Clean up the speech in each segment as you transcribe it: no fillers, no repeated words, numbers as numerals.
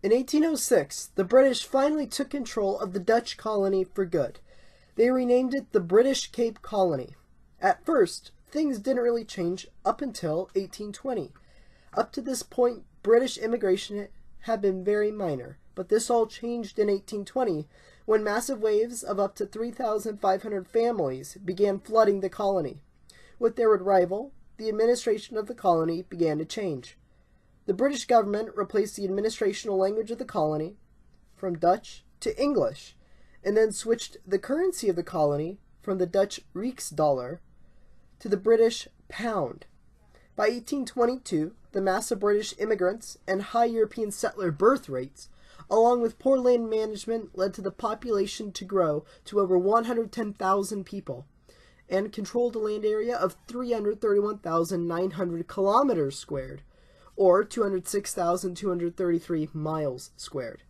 In 1806, the British finally took control of the Dutch colony for good. They renamed it the British Cape Colony. At first, things didn't really change up until 1820. Up to this point, British immigration had been very minor, but this all changed in 1820 when massive waves of up to 3,500 families began flooding the colony. With their arrival, the administration of the colony began to change. The British government replaced the administrational language of the colony from Dutch to English, and then switched the currency of the colony from the Dutch Rijksdollar to the British pound. By 1822, the mass of British immigrants and high European settler birth rates, along with poor land management, led to the population to grow to over 110,000 people and controlled a land area of 331,900 kilometers squared, or 206,233 miles squared.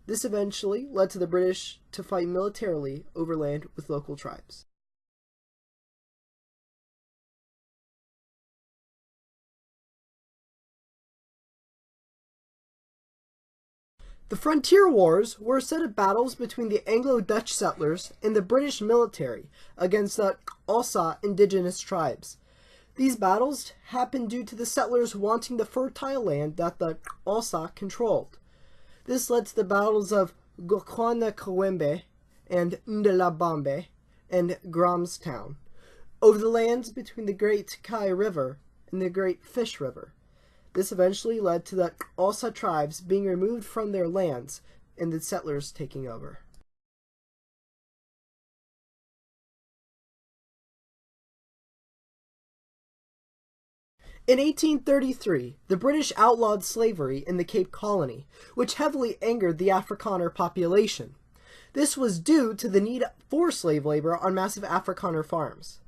This eventually led to the British to fight militarily over land with local tribes. The frontier wars were a set of battles between the Anglo-Dutch settlers and the British military against the Xhosa indigenous tribes. These battles happened due to the settlers wanting the fertile land that the Xhosa controlled. This led to the battles of Gokwanakwembe and Ndlabambe and Grahamstown over the lands between the Great Kai River and the Great Fish River. This eventually led to the Xhosa tribes being removed from their lands and the settlers taking over. In 1833, the British outlawed slavery in the Cape Colony, which heavily angered the Afrikaner population. This was due to the need for slave labor on massive Afrikaner farms.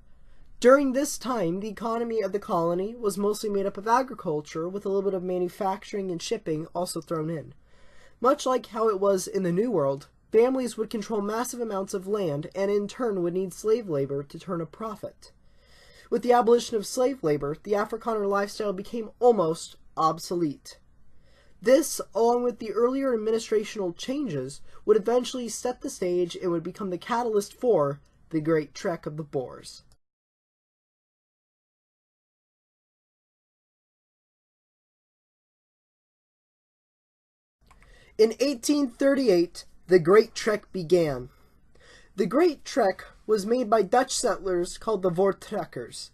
During this time, the economy of the colony was mostly made up of agriculture, with a little bit of manufacturing and shipping also thrown in. Much like how it was in the New World, families would control massive amounts of land and in turn would need slave labor to turn a profit. With the abolition of slave labor, the Afrikaner lifestyle became almost obsolete. This, along with the earlier administrational changes, would eventually set the stage and would become the catalyst for the Great Trek of the Boers. In 1838, the Great Trek began. The Great Trek was made by Dutch settlers called the Voortrekkers.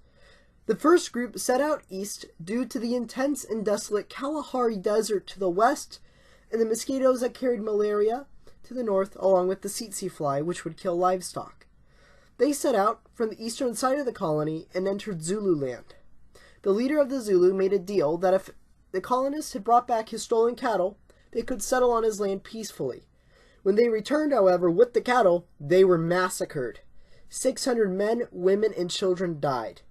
The first group set out east due to the intense and desolate Kalahari Desert to the west and the mosquitoes that carried malaria to the north, along with the tsetse fly, which would kill livestock. They set out from the eastern side of the colony and entered Zululand. The leader of the Zulu made a deal that if the colonists had brought back his stolen cattle, they could settle on his land peacefully. When they returned, however, with the cattle, they were massacred. 600 men, women, and children died.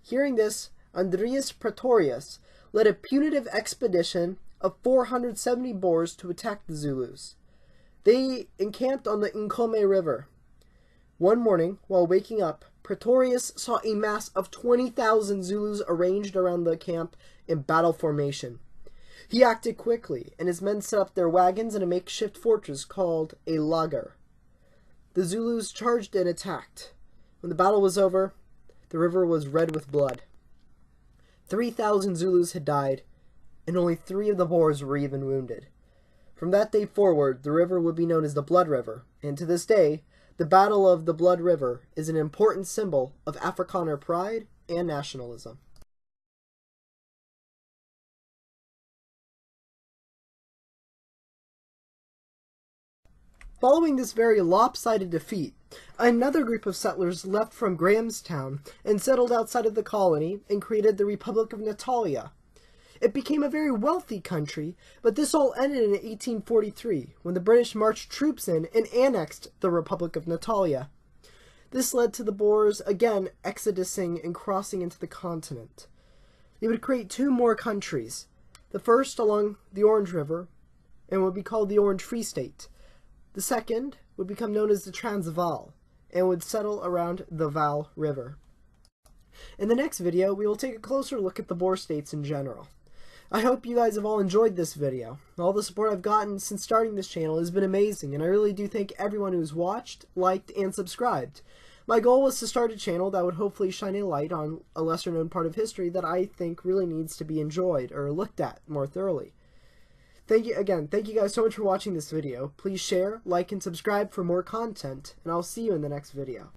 Hearing this, Andries Pretorius led a punitive expedition of 470 Boers to attack the Zulus. They encamped on the Nkome River. One morning, while waking up, Pretorius saw a mass of 20,000 Zulus arranged around the camp in battle formation. He acted quickly, and his men set up their wagons in a makeshift fortress called a lager. The Zulus charged and attacked. When the battle was over, the river was red with blood. 3,000 Zulus had died, and only 3 of the Boers were even wounded. From that day forward, the river would be known as the Blood River, and to this day, the Battle of the Blood River is an important symbol of Afrikaner pride and nationalism. Following this very lopsided defeat, another group of settlers left from Grahamstown and settled outside of the colony and created the Republic of Natalia. It became a very wealthy country, but this all ended in 1843 when the British marched troops in and annexed the Republic of Natalia. This led to the Boers again exodusing and crossing into the continent. They would create 2 more countries, the first along the Orange River and would be called the Orange Free State. The second would become known as the Transvaal and would settle around the Vaal River. In the next video, we will take a closer look at the Boer states in general. I hope you guys have all enjoyed this video. All the support I've gotten since starting this channel has been amazing, and I really do thank everyone who's watched, liked, and subscribed. My goal was to start a channel that would hopefully shine a light on a lesser known part of history that I think really needs to be enjoyed or looked at more thoroughly. Thank you guys so much for watching this video. Please share, like, and subscribe for more content, and I'll see you in the next video.